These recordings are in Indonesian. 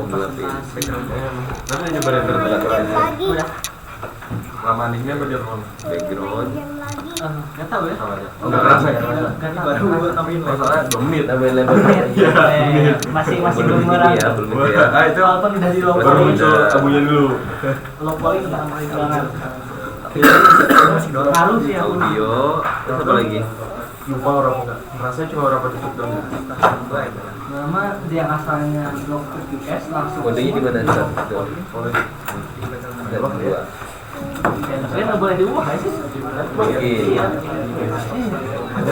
ngelapin backgroundnya. Nanti nyebarin lagi. Lama anime apa dia lama? Background. Nggak tahu ya. Enggak kerasa ya? Nggak tahu. Baru tambahin lagi. Masalah 2 menit. Tambahin lebar. Masih Belum belum ini merata. ya, belum ini ya. Itu Walaupun udah di low baru poly, muncul abunya dulu. low poly udah banget. Ngaruh sih aku. Audio. Terus apa lagi? Lupa orang enggak. Rasanya cuma berapa detik doang. Nama dia asalnya blog QS langsung. Kodenya di mana? Sat? Boleh. Dan dua. Tapi nggak boleh diubah ya sih. Oke. Iya.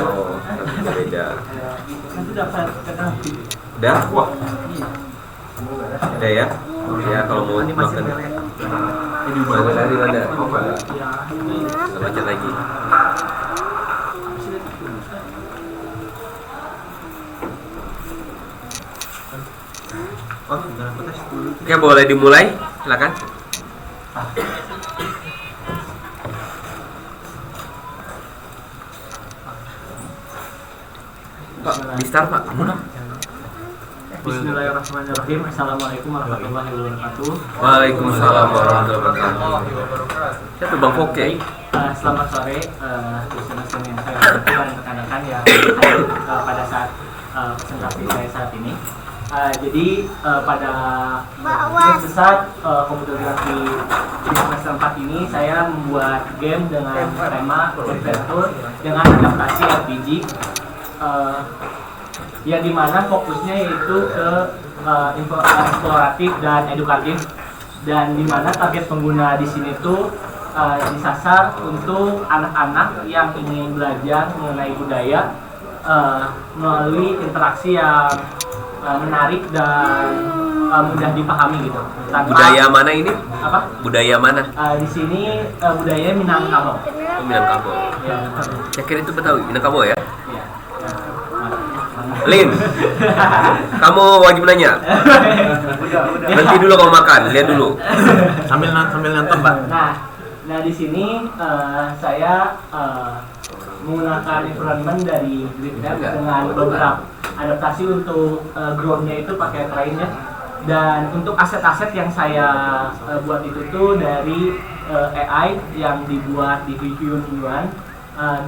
Oh, beda. Nanti dapat kadang. Udah? Wah, Udah ya? Ya kalau mau makan. ini Mana dari mana? Apa? Ya. Kita baca lagi. Oh, udah aku tes dulu. Oke, boleh dimulai? Silakan. Pak, di start Pak. Bismillahirrahmanirrahim. Assalamualaikum warahmatullahi wabarakatuh. Waalaikumsalam warahmatullahi wabarakatuh. Siapa Bang Foke? Selamat sore, listeners yang saya hormati dan rekan-rekan yang hadir pada saat presentasi saya saat ini. Jadi pada besar komputer-grafi di semester 4 ini saya membuat game dengan tema adventure dengan adaptasi RPG. Yang dimana fokusnya yaitu ke eksploratif dan edukatif, dan dimana target pengguna di sini tuh disasar untuk anak-anak yang ingin belajar mengenai budaya melalui interaksi yang menarik dan mudah dipahami gitu. Tanpa, Budaya mana ini? apa? Budaya mana? Di sini budaya Minangkabau. Oh, Minangkabau. Ya, Yakin itu Betawi? Minangkabau ya? ya. Lin, kamu wajib nanya. Nanti dulu kamu makan, lihat dulu. Sambil nonton, Pak. Nah di sini saya menggunakan environment dari GridNet dengan beberapa adaptasi untuk groundnya itu pakai Trainnya, dan untuk aset-aset yang saya buat itu tuh dari AI yang dibuat di Hyun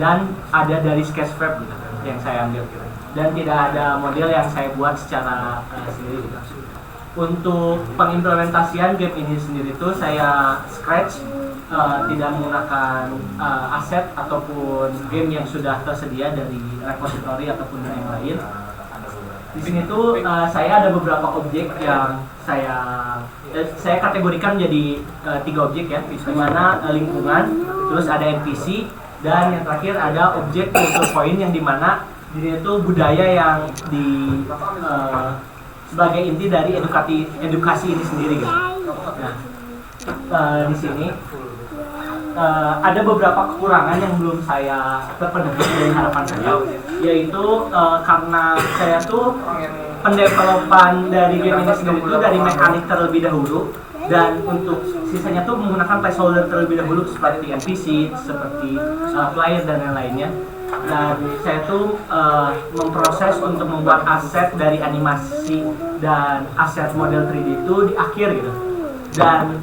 dan ada dari Sketchfab gitu yang saya ambil gitu. Dan tidak ada model yang saya buat secara sendiri gitu. Untuk pengimplementasian game ini sendiri itu saya scratch, tidak menggunakan aset ataupun game yang sudah tersedia dari repository ataupun dari yang lain. Di sini tuh saya ada beberapa objek yang saya kategorikan menjadi 3 objek ya, di mana lingkungan, terus ada NPC, dan yang terakhir ada objek culture point yang dimana di sini tuh budaya yang sebagai inti dari edukasi ini sendiri gitu. Nah, di sini ada beberapa kekurangan yang belum saya terpenuhi dari harapan saya, yaitu karena saya tuh pendevelopan dari game ini sendiri itu dari mekanik terlebih dahulu, dan untuk sisanya tuh menggunakan placeholder terlebih dahulu seperti NPC, seperti player dan lain-lainnya. Dan saya tuh memproses untuk membuat aset dari animasi dan aset model 3D itu di akhir gitu. Dan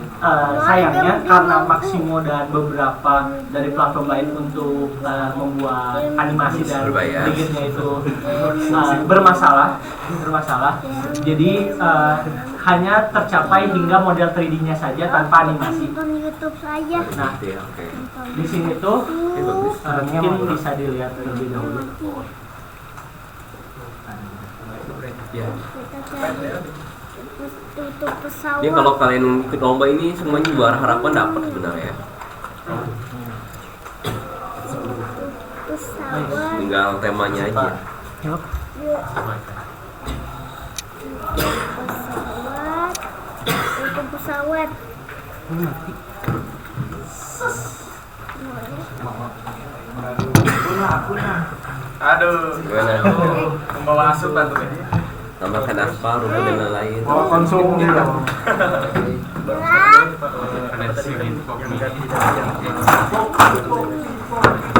sayangnya karena Maximo dan beberapa dari platform lain untuk membuat animasi dan bikinnya itu bermasalah. Jadi hanya tercapai hingga model 3D-nya saja tanpa animasi. YouTube saja. Nah, di sini tuh mungkin bisa dilihat terlebih dahulu. Ya. Tutup pesawat. Ini kalau kalian ikut lomba ini semuanya juara harapan dapat sebenarnya. Pesawat. Tinggal temanya aja. Pesawat. Tutup pesawat. aduh. Gimana? Membawa asupan tuh. Tambahkan aspal, rumput dan lain-lain. Bawa konsumnya dong.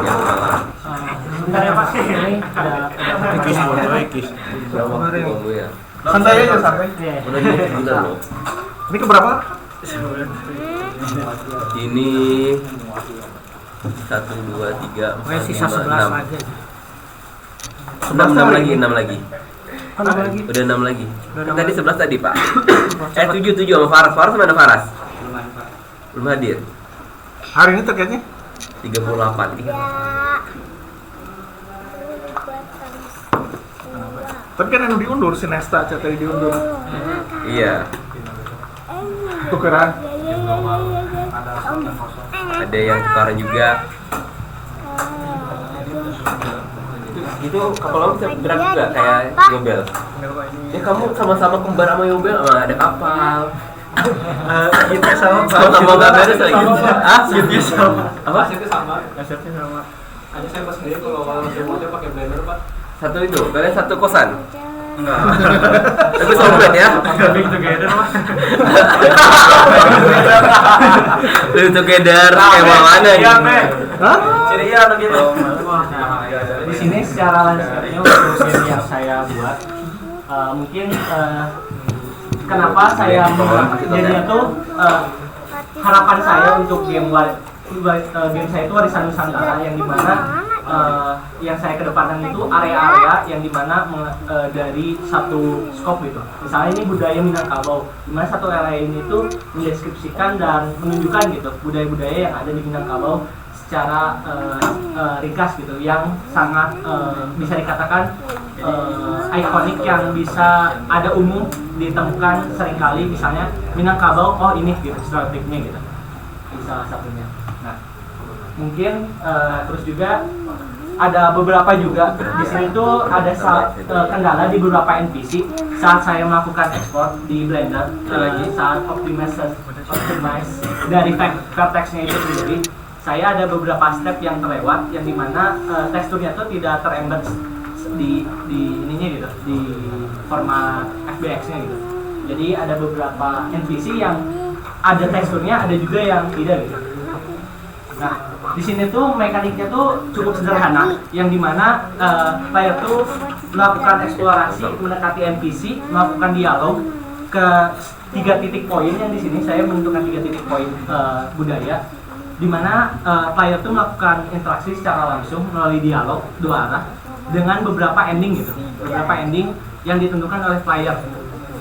Yang salah. Sebentar ya Pak, ini ada Berapa waktu kamu ya? Santai aja santai. Iya. Udah gila loh. Ini keberapa? Ini 1, 2, 3, 4, Pokoknya sisa 5, 11 6. aja. 6 lagi, 6 lagi. Kan ada lagi. Udah 6 lagi. Udah Kan 6 tadi lagi. 11 tadi, Pak. 7 sama Faras. Faras mana Faras? Belum hadir. Hari ini terkayaknya 38. Ya. tapi kan yang diundur si Nesta tadi diundur. Iya. Tukeran. Ada yang tukaran juga. Itu kapal laut bisa gerak juga kayak Yobel. Ya kamu sama-sama kembar sama Yobel, ada kapal. Kita sama Sama nggak beres lagi. Ah, gitu sama. Apa? Asetnya sama. Ada saya pas sendiri kalau semuanya pakai blender Pak. Satu itu, kalian satu kosan. Tapi sobat ya. Living together mas. Living together kayak mana Iya, nih? Mek. Hah? Ceria atau gitu? Di sini secara landscape-nya untuk game yang saya buat mungkin kenapa saya jadinya tuh harapan saya untuk game saya itu warisan Nusantara yang dimana yang saya kedepankan itu area-area yang dimana dari satu skop gitu. Misalnya ini budaya Minangkabau, dimana satu area ini tuh mendeskripsikan dan menunjukkan gitu budaya-budaya yang ada di Minangkabau secara ringkas gitu, yang sangat bisa dikatakan ikonik yang bisa ada umum ditemukan seringkali, misalnya Minangkabau, oh ini gitu stereotipnya gitu, ini salah satunya. Nah mungkin terus juga ada beberapa juga di sini tuh ada kendala di beberapa NPC saat saya melakukan ekspor di Blender saat optimize dari vertexnya itu sendiri. Saya ada beberapa step yang terlewat yang dimana teksturnya tuh tidak terembed di ininya gitu, di format FBX-nya gitu. Jadi ada beberapa NPC yang ada teksturnya, ada juga yang tidak gitu. Nah, di sini tuh mekaniknya tuh cukup sederhana, yang dimana player tuh melakukan eksplorasi, mendekati NPC, melakukan dialog ke 3 titik poin yang di sini saya menentukan 3 titik poin budaya, di mana player tuh melakukan interaksi secara langsung melalui dialog 2 arah dengan beberapa ending gitu, beberapa ending yang ditentukan oleh player.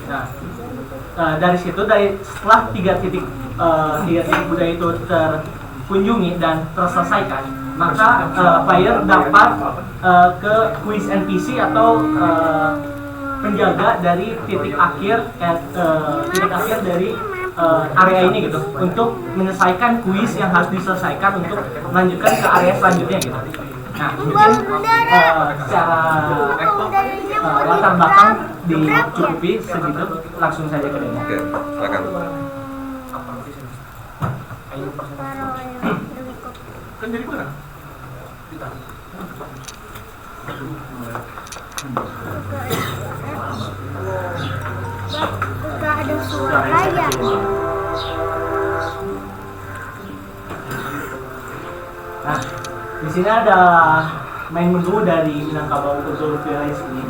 Nah, dari situ setelah 3 titik budaya itu terkunjungi dan terselesaikan, maka player dapat ke quiz NPC atau penjaga dari titik akhir dari area ini gitu, untuk menyelesaikan kuis yang harus diselesaikan untuk melanjutkan ke area selanjutnya gitu. Nah, mungkin secara latar belakang dicukupi segitu, langsung saja ke demo. Oke, silakan. Kan jadi mana? Gak ada suara ya. Nah, di sini ada main menu dari Minangkabau Cultural Village ini,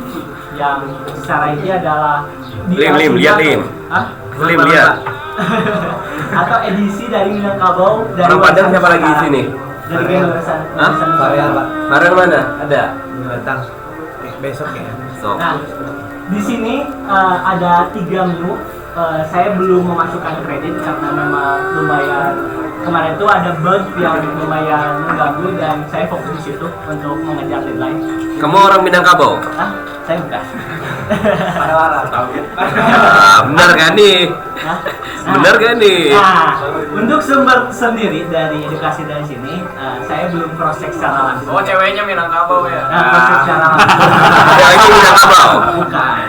yang secara ini adalah Lim, lihat Lim. Hah? Lim, lihat. Atau edisi dari Minangkabau dari Orang Padang warisan siapa lagi di Nusantara. sini? Dari game warisan Hah? Nusantara. Farel mana? Ada. Datang besok ya. Sok. Nah, di sini ada 3 menu. Saya belum memasukkan kredit karena memang lumayan, kemarin itu ada bug yang lumayan mengganggu dan saya fokus di situ untuk mengejar deadline. Kamu orang Minangkabau? Hah? Saya bukan. Parah tahu. Benar kan nih? Hah? Benar kan nih? Nah, untuk sumber sendiri dari edukasi dari sini, saya belum cross check secara langsung. Oh, ceweknya Minangkabau ya. Nah, cross check secara langsung. Yang ini Minangkabau. Bukan.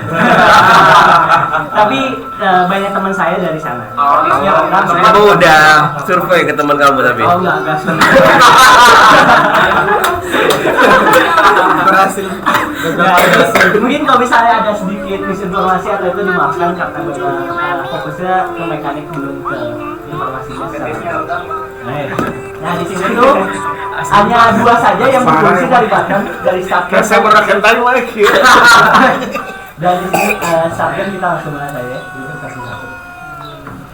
Tapi banyak teman saya dari sana. Oh, Ya, kan? Kamu udah survei ke teman kamu tapi? Oh enggak Berhasil. mungkin kalau misalnya ada sedikit misinformasi atau itu dimaafkan karena fokusnya ke mekanik belum ke informasinya secara. Nah di sini tuh hanya 2 saja yang berfungsi dari button dari start. Kayak saya pernah kentain lagi. Dan di sini sarjan kita langsung mulai saja ya. Kasih satu.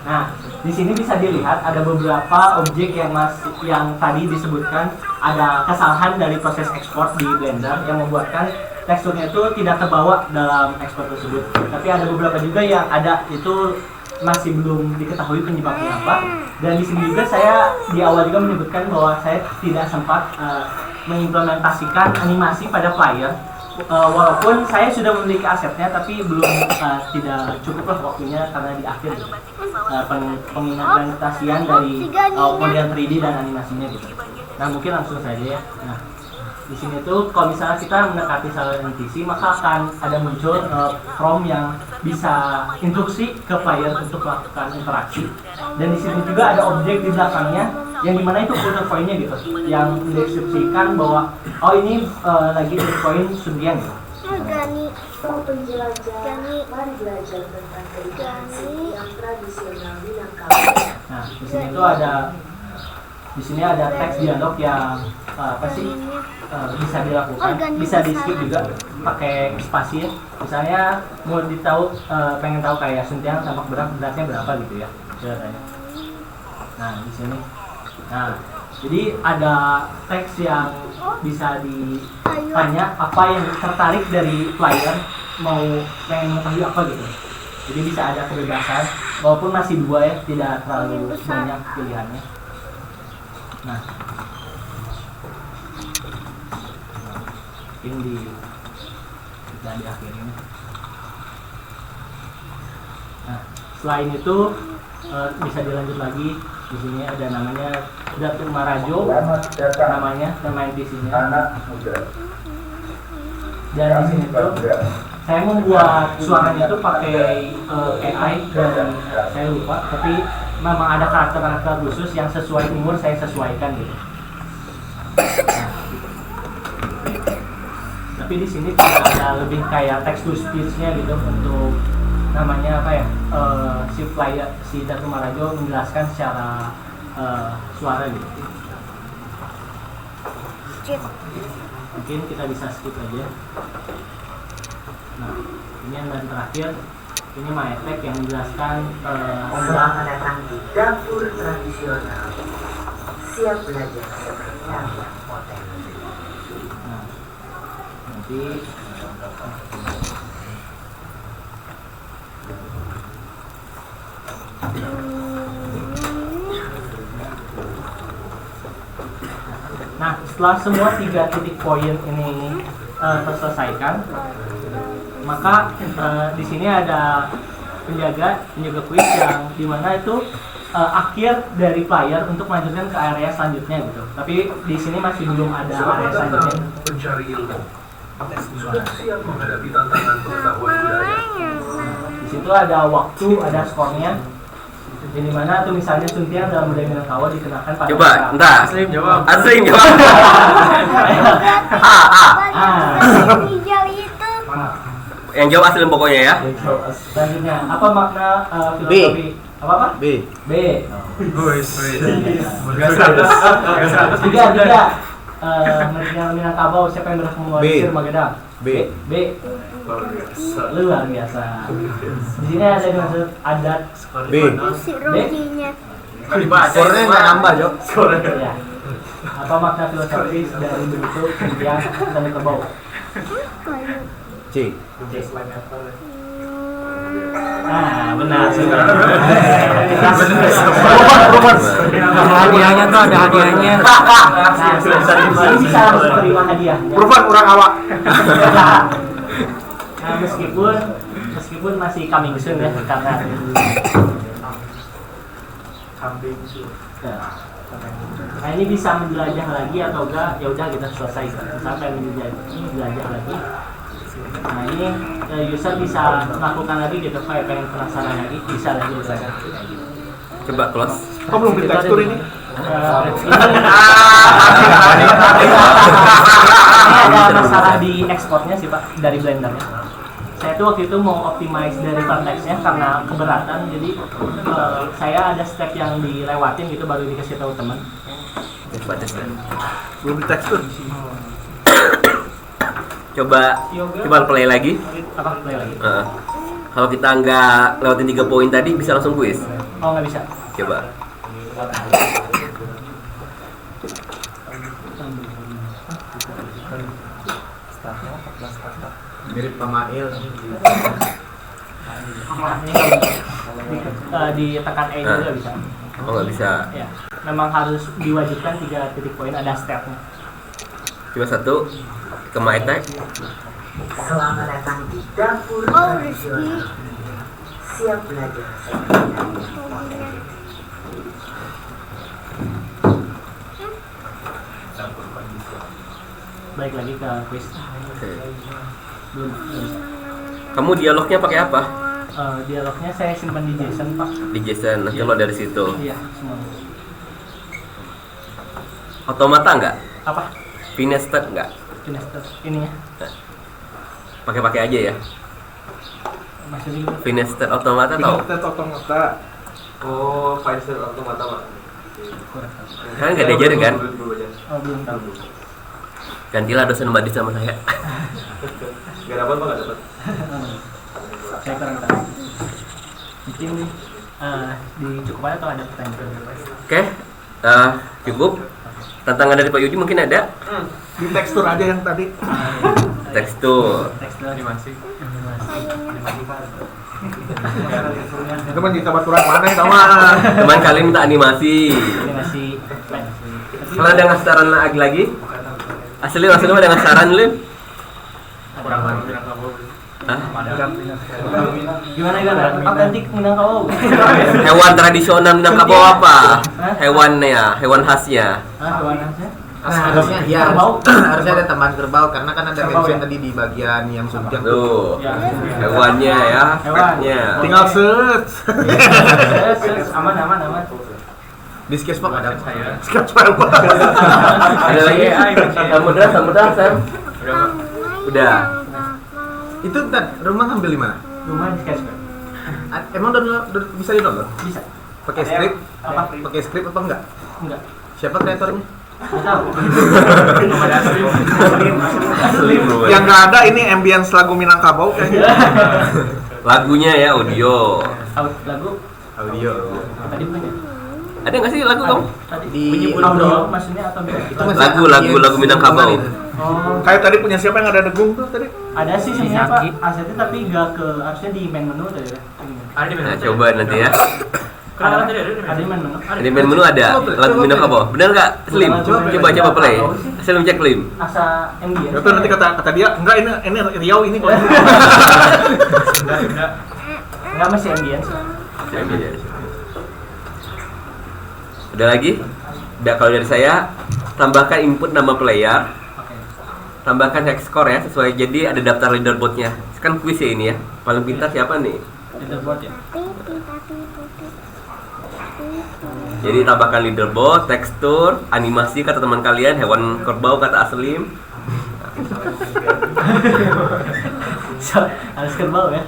Nah, di sini bisa dilihat ada beberapa objek yang tadi disebutkan ada kesalahan dari proses ekspor di Blender yang membuatkan teksturnya itu tidak terbawa dalam ekspor tersebut. Tapi ada beberapa juga yang ada itu masih belum diketahui penyebabnya apa. Dan di sini juga saya di awal juga menyebutkan bahwa saya tidak sempat mengimplementasikan animasi pada player. Walaupun saya sudah memiliki asetnya, tapi belum tidak cukuplah waktunya karena di akhir pengimplementasian dari model 3D dan animasinya gitu. Nah mungkin langsung saja ya. Nah di sini tuh kalau misalnya kita mendekati saluran NPC maka akan ada muncul prompt yang bisa instruksi ke player untuk melakukan interaksi. Dan di sini juga ada objek di belakangnya yang dimana itu order point-nya gitu, yang mendeskripsikan bahwa oh ini lagi di poin Sundian gitu. Gani. Penjelajah, mari belajar tentang kehidupan yang tradisional Minangkabau. Nah di sini ada teks dialog yang apa sih bisa dilakukan, bisa di skip juga pakai spasi ya. Misalnya mau pengen tahu kayak Suntiang tampak beratnya berapa gitu ya. Nah di sini. Nah, jadi ada teks yang bisa ditanya apa yang tertarik dari player mau pengen mengetahui apa gitu. Jadi bisa ada kebebasan, walaupun masih 2 ya, tidak terlalu banyak pilihannya. Nah, ini di akhir ini. Nah, selain itu bisa dilanjut lagi. Di sini ada namanya Datuk Marajo, namanya nama NPC-nya. Dan di sini tuh saya membuat suaranya itu pakai AI dan saya lupa, tapi memang ada karakter-karakter khusus yang sesuai umur saya sesuaikan gitu. Nah, tapi di sini tidak ada lebih kayak text to speech-nya gitu untuk namanya apa ya, si Datuk Marajo menjelaskan secara suara gitu. Mungkin kita bisa skip aja. Nah ini yang terakhir, ini Maetek yang menjelaskan Selamat datang di dapur tradisional. Siap belajar seperti apa potensi. Nah nanti nah, setelah semua 3 titik poin ini terselesaikan, maka di sini ada penjaga kuis yang dimana itu akhir dari player untuk melanjutkan ke area selanjutnya gitu. Tapi di sini masih belum ada area selanjutnya. Mencari ilmu. Sudah siap menghadapi tantangan pengetahuan budaya. Di situ ada waktu, ada skornya. Yang dimana tuh misalnya Suntiang dalam budaya Minangkabau dikenakan pada Coba, entar. Aslim jawab. Hijau itu. Yang jawab Aslim pokoknya ya. Selanjutnya, apa makna filosofi? Apa? B. B. Tiga. Minangkabau siapa yang berkomunikasi Magelang? B. B. Luar biasa. Di sini ada dimaksud adat B. Si Roginya. Skornya nggak nambah, Jo. ya. Apa makna filosofis dari bentuk yang Minangkabau? C. Ah, benar. Hadiahnya tuh ada hadiahnya. Nah, ini bisa langsung terima hadiah. Perubahan kurang awak. Nah, meskipun masih coming soon ya karena nah ini bisa menjelajah lagi atau enggak, ya udah kita selesai sampai menjelajah lagi. Nah ini user bisa melakukan lagi gitu, kayak pengen penasaran lagi bisa lagi belajar. Coba close. Kok belum beli tekstur ini? Ini ada masalah di ekspornya sih Pak dari Blendernya. Saya tuh waktu itu mau optimize dari konteksnya karena keberatan, jadi saya ada step yang dilewatin gitu baru dikasih tahu teman. Coba tes. Belum beli tekstur. Coba play lagi. Apa play lagi? Kalau kita nggak lewatin 3 poin tadi bisa langsung kuis. Oh, nggak bisa. Coba. Mirip pemail. Ditekan E juga nggak bisa. Oh, nggak bisa. Ya, memang harus diwajibkan 3 titik poin, ada stepnya. Coba 1 ke my attack. Selamat datang di dapur Oh, tradisional. Siap belajar. Balik lagi ke quiz. Oke. Belum bisa. Kamu dialognya pakai apa? Dialognya saya simpan di JSON, Pak. Di JSON, nanti lo dari situ. Iya, semua. Otomata nggak? Apa? Finested nggak? Finested ininya. Pakai aja ya. Maksudnya gitu. Finested otomata tau? Tet otomata. Oh, Pfizer otomata Pak. Kurang. Kan nggak diajarin kan? Oh, belum tahu. Gantilah dosen badis sama saya. Gak dapat Pak, gak dapat. Saya kurang tahu. Mungkin dicukupkan atau ada pertanyaan? Oke, cukup. Tantangan dari Pak Yudi mungkin ada? Di tekstur aja yang tadi. Tekstur. Tekstur animasi. Itu kan di baturan mana ya sama. Teman kalian minta animasi. Animasi. Kalau ada ngasih saran lagi? Asli ada ngasih saran lu? Kurang Minangkabau. Hah? Gimana? Autentik Minangkabau. Hewan tradisional Minangkabau apa? Hewannya, hewan khasnya. Hewan aja. Harusnya iya, harusnya ada tambahan kerbau karena kan ada mention tadi di bagian yang subjek Tuh, Ya. hewannya ya, petnya. tinggal search. Aman. Di sketchbook ada Ada lagi? Samudra, Sam. Udah. itu rumah ngambil di mana? Rumah di sketchbook. Emang bisa di download? Bisa. Pakai script? Apa? Pakai script apa enggak? Enggak. Siapa kreatornya? Enggak tahu. Asli bro. Yang nggak ada ini ambience lagu Minangkabau kayaknya. Lagunya ya audio. Lagu Audio. tadi punya. Ada nggak sih lagu kamu? Tadi Di audio maksudnya atau beda? Itu masih Lagu Minangkabau. Oh, Kayak tadi punya siapa yang ada degung tuh tadi? ada sih sebenarnya Pak asetnya tapi enggak ke harusnya di main menu tadi ya. Ada di Nah, coba nanti ya. Kenapa tadi ada? Ada di main menu. Di main menu ada lagu Minangkabau. Benar nggak? Slim. Coba play. Slim cek Slim. Asa MD ya. Itu nanti kata dia enggak ini Riau ini kok. Enggak masih ambience. Udah lagi? Udah, kalau dari saya tambahkan input nama player, Oke. tambahkan hex score ya sesuai, jadi ada daftar leaderboardnya. Kan kuis ya ini ya. Paling pintar siapa nih? Leaderboard ya. Jadi tambahkan leaderboard, tekstur, animasi kata teman kalian, hewan kerbau kata Aslim. Harus kerbau ya.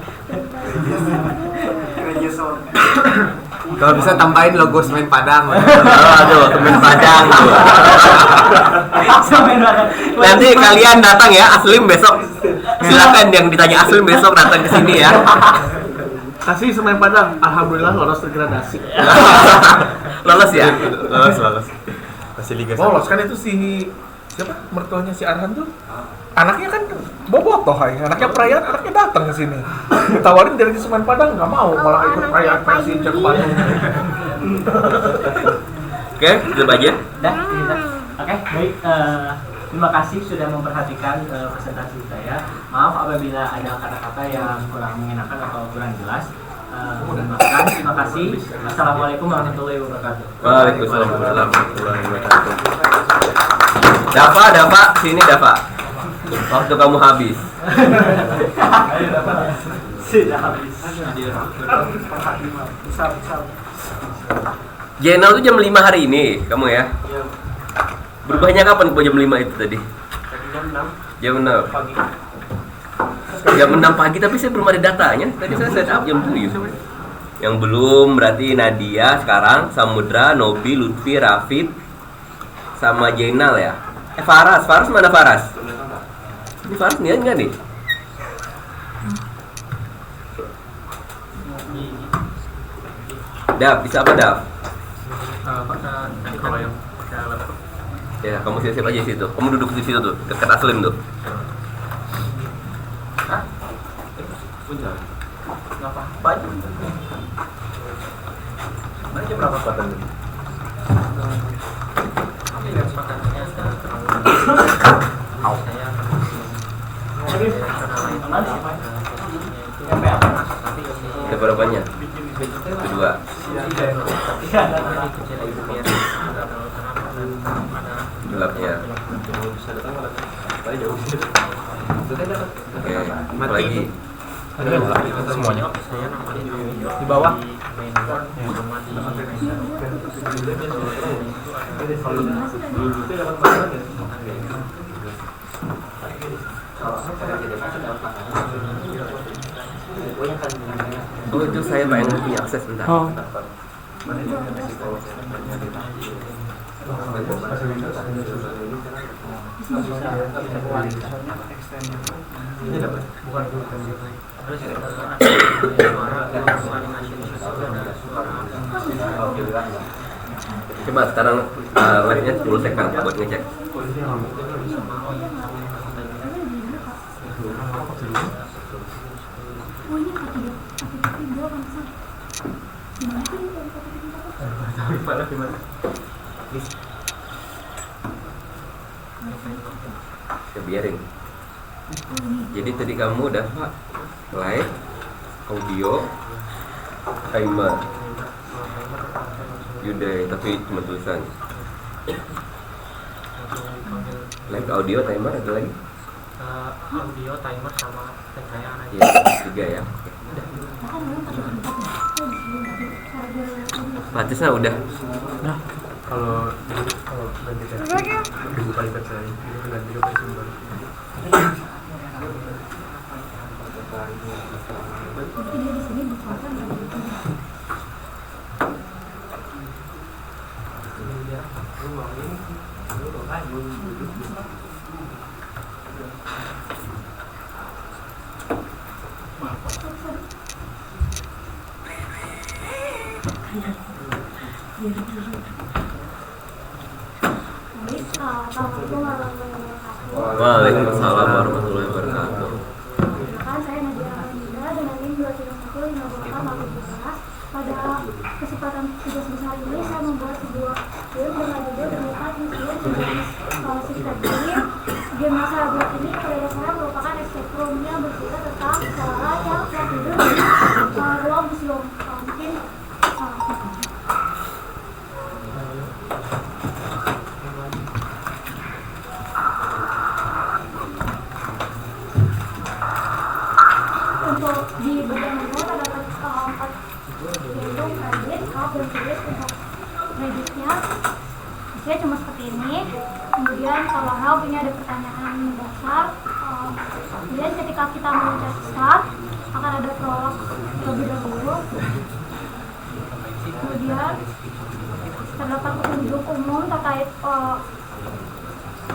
Kalau bisa tambahin logo semen Padang. Aduh, temen Padang tuh. Nanti kalian datang ya, Aslim besok. Silakan yang ditanya Aslim besok datang ke sini ya. Kasih semen Padang, alhamdulillah lolos degradasi. Lolos ya? Lolos. Masih Liga 1. Lolos kan itu si siapa? Mertuanya si Arhan tuh. Anaknya kan bobotoh hai, anaknya perayaan, anaknya datang ke sini. Ditawarin dari semen Padang nggak mau, malah ikut perayaan versi Jack Bandung. Oke, itu aja. Dah, kita. Oke, baik. Terima kasih sudah memperhatikan presentasi saya. Maaf apabila ada kata-kata yang kurang mengenakan atau kurang jelas. Terima kasih. Assalamualaikum warahmatullahi wabarakatuh. Waalaikumsalam warahmatullahi wabarakatuh. Dava, sini Dava. Waktu kamu habis. Sudah habis. Jurnal tuh jam 5 hari ini, kamu ya? Berubahnya kapan jam 5 itu tadi? Jam 6 pagi. Jam 6 pagi, tapi saya belum ada datanya. Tadi saya set up jam 7. Yang belum berarti Nadia sekarang, Samudra, Nobi, Lutfi, Rafid, sama Jainal ya. Faras mana Faras? Ini Faris niat nggak nih? Dap, bisa apa Dap? Nanti kalau yang pakai laptop. Ya, kamu siap-siap aja di situ. Kamu duduk di situ tuh, dekat Aslim tuh. Ngapa? Banyak berapa batang ini? Ada berapanya? Kedua. Gelapnya. Oke, apa lagi? Semuanya. Di bawah. Oh itu saya pengen punya akses bentar. Oh. Coba sekarang live-nya 10 second buat ngecek. Ya biarin. Jadi tadi kamu udah live, audio, timer, Yuday, tapi cuma tulisan. Live, audio, timer, ada lagi? Audio, timer sama pencahayaan aja. Ya, 3 ya. Batasnya udah. Kalau ganti tes, dibuka di tes saya, itu ganti ke tes baru. Waalaikumsalam warahmatullahi wabarakatuh. Saya Nadia Alinda dengan NIM 23158 pada kesempatan tugas besar ini saya membuat sebuah game dengan judul Ternyata Insiden Sistem Game. Game yang saya buat ini pada dasarnya merupakan escape room yang bercerita tentang seorang yang tidur di ruang museum. Mungkin untuk di bagian bawah terdapat 4 yaitu kredit, hub, dan tulis. Untuk kreditnya saya cuma seperti ini. Kemudian kalau hub ini ada pertanyaan dasar. Kemudian ketika kita mencet start akan ada prolog terlebih dahulu. Kemudian terdapat petunjuk umum terkait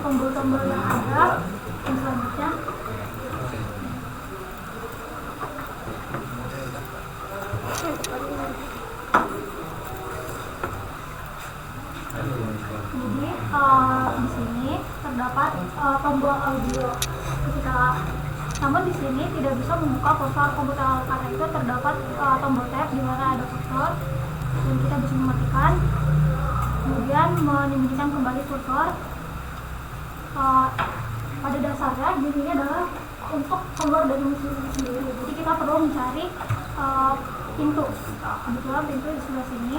tombol-tombol yang ada. Dan selanjutnya jadi di sini terdapat tombol audio. Namun di sini tidak bisa membuka kursor komputer karena itu terdapat tombol tab di mana ada kursor dan kita bisa mematikan. Kemudian menyembunyikan kembali kursor. Pada dasarnya game ini adalah untuk keluar dari musuh itu sendiri. Jadi kita perlu mencari pintu. Kebetulan pintu di sebelah sini.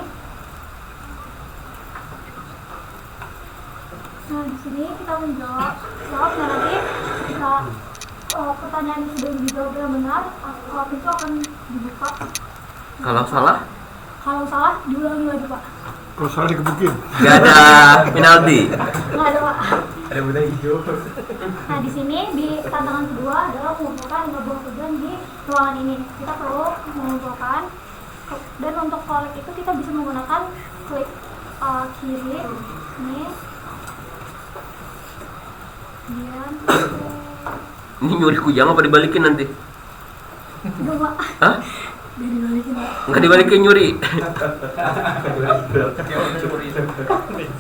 Nah, di sini kita menjawab. Nah, nanti ketika pertanyaan itu sudah dijawab dengan benar, pintu akan dibuka. Kalau salah? Kalau salah, diulangi lagi, Pak. Kalau salah dikebukin. Gak ada penalti. Nggak ada, Pak. Ada benda hijau. Nah, di sini di tantangan kedua adalah mengumpulkan 5 buah tujuan di ruangan ini. Kita perlu mengumpulkan, dan untuk collect itu kita bisa menggunakan klik kiri ini. Kemudian Ini nyuri kujang apa dibalikin nanti? Enggak, Pak. Hah? Dari balikin, Pak. Nggak dibalikin nyuri.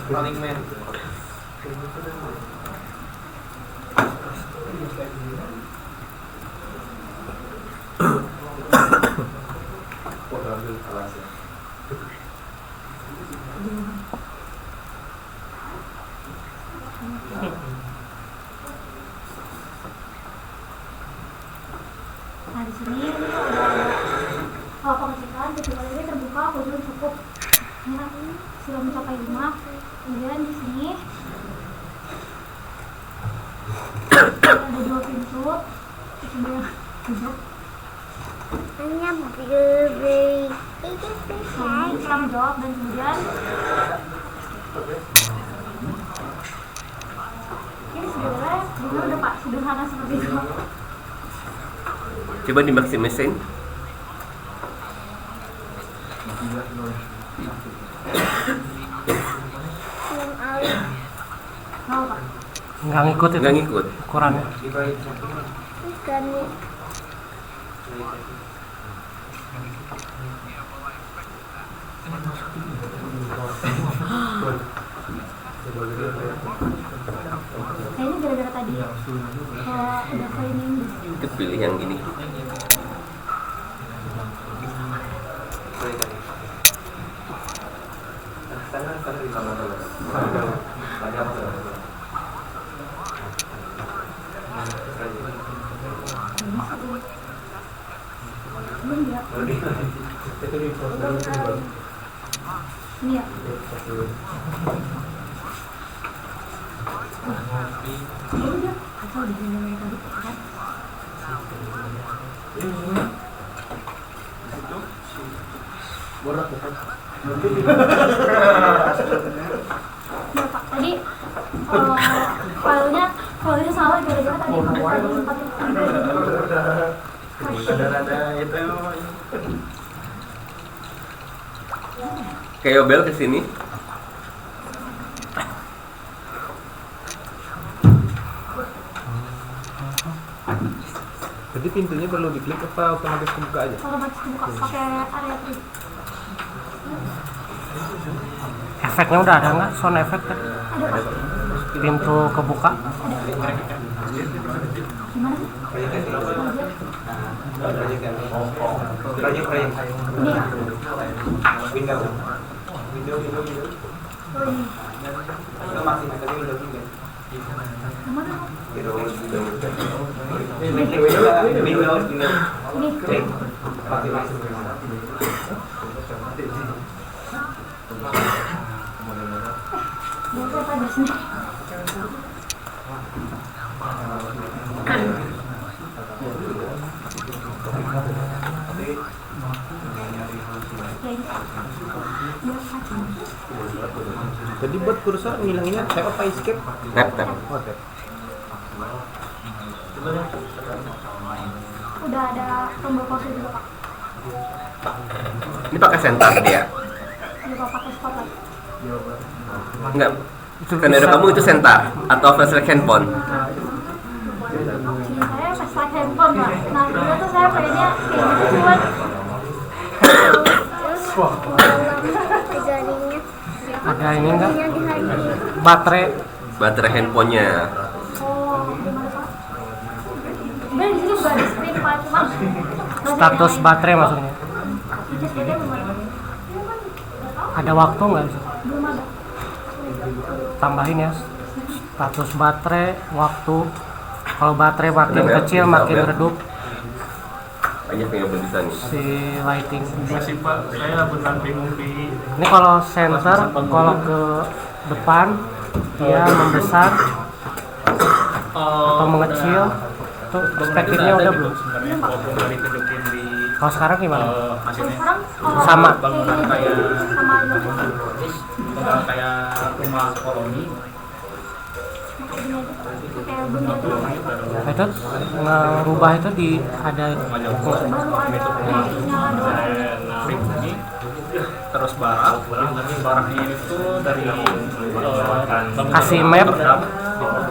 Paling men. Nah, di sini ada pengecekan ketika ini terbuka ujung cukup ya, sudah mencapai 5. Kemudian di sini ada 2 pintu, coba yang hijau. Nah, ini kita menjawab dan kemudian ini sebenarnya udah Pak sederhana seperti itu. Coba dimaksimesin. Mau Pak? Nggak ngikut itu Nggak ngikut. ukurannya. Kayaknya gara-gara tadi udah cleaning. Itu pilih yang ini. Belum ya? Ini ya? Ini dia kacau di sini tadi kan? Ya Pak, tadi filenya salah gara-gara tadi sempat Ada itu. Kayak Bel kesini. Jadi pintunya perlu diklik apa otomatis kebuka aja? otomatis buka pakai area trip. Efeknya udah ada nggak? Sound effect kan? Ada Pak? Pintu kebuka. Gimana sih? Ini ya? Oh ini. Kemana Pak? Ini. Biasa Pak di sini. Jadi buat kursor ngilanginnya tap apa escape? Tap tap. Oh, tap. Udah ada tombol pause juga Pak. Ini pakai sensor dia. Juga pakai spotlight. Enggak. Kamera kamu itu sentar atau flashlight handphone. Ini saya flashlight handphone Pak. Nah dulu tuh saya pengennya kayak gitu cuman Ada ini nggak? Baterai. Baterai handphonenya. oh gimana Pak? Sebenarnya di sini juga ada screen Pak cuman Status baterai maksudnya. Just beda belum ada. Ada waktu nggak sih? Belum ada. Tambahin ya. Status baterai, waktu. Kalau baterai makin Udah, kecil udah, makin udah. redup Banyak yang bisa nih. si lighting. Masih Pak, saya benar bingung di Ini kalau sensor, kalau ke depan dia membesar atau mengecil, tuh perspektifnya udah belum? sebenarnya kalau ditunjukin di Kalau sekarang gimana? hasilnya Sekarang Sama. bangunan kayak sama aja. bangunan kayak rumah koloni Kayak bunyi itu Nah, itu ngerubah itu di ada baru ada lampunya doang. ini terus baraknya itu dari Kasih map.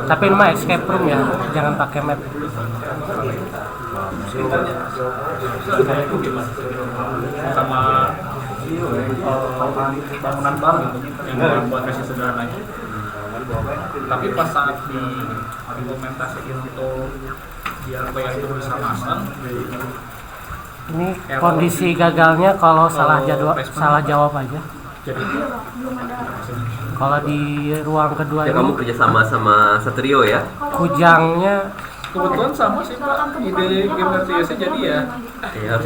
Tapi ini mah escape room ya, jangan pakai map. sama bangunan bar gitu yang buat versi sederhananya. Tapi pas saat diimplementasikan untuk biar player itu bisa masang, Ini kondisi gagalnya kalau salah jawab aja. jadi Kalau di ruang kedua Ya kamu ini kerja sama sama Satrio ya? kujangnya kebetulan sama sih Pak, ide game RTS-nya jadi ya Ya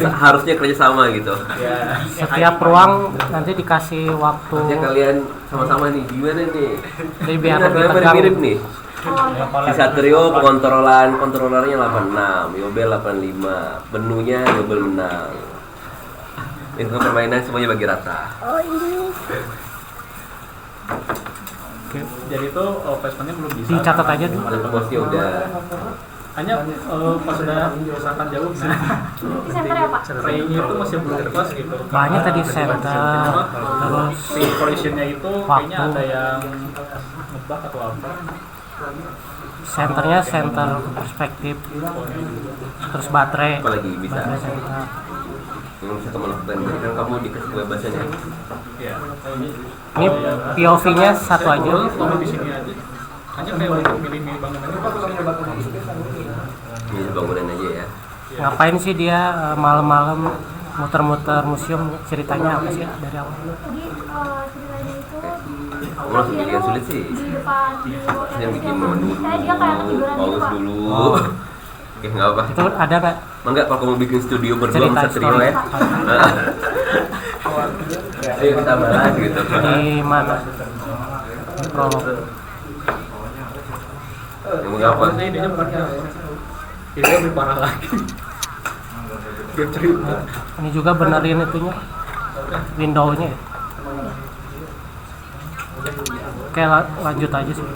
harusnya kerja sama gitu. ya setiap ruang nanti dikasih waktu. Harusnya kalian sama-sama nih, gimana nih? Jadi biar Benar, lebih benar, tegang. mirip nih. Si Satrio kontrolernya 86, Yobel 85, menunya Yobel menang. Itu permainan semuanya bagi rata. jadi itu placementnya belum bisa. Dicatat aja dulu. Dan bosnya udah. Hanya pas sudah misalkan jauh nah Di center ya Pak? raynya itu masih belum pas gitu. Banyak tadi center, terus Si collisionnya itu kayaknya waktu. ada yang ngebug atau apa. Senternya center perspektif, terus baterai. Apalagi bisa. Baterai center. Yang bisa kamu lakukan kan kamu dikasih kebebasan ya. Ya. Ini POV-nya satu aja. Kalau di sini aja. Hanya kayak untuk milih-milih bangunannya. Ini bangunan aja ya. Ngapain sih dia malam-malam muter-muter museum? Ceritanya apa sih dari awal? Jadi ceritanya itu Kamu langsung pilih yang sulit sih. di depan di Saya bikin dulu, kayak dia kayak ketiduran gitu bagus Pak. dulu. Oh. Oke, nggak apa. Itu ada nggak Enggak, kalau kamu bikin studio berdua sama cerita Satrio story? ya. Ayo kita bahas gitu. Di mana? Di prolog. Kamu nggak apa? Maksudnya idenya bukan gitu. Idenya lebih parah lagi. Game cerita. Ini juga benerin itunya, window-nya. Ya? Oke, lanjut aja sih.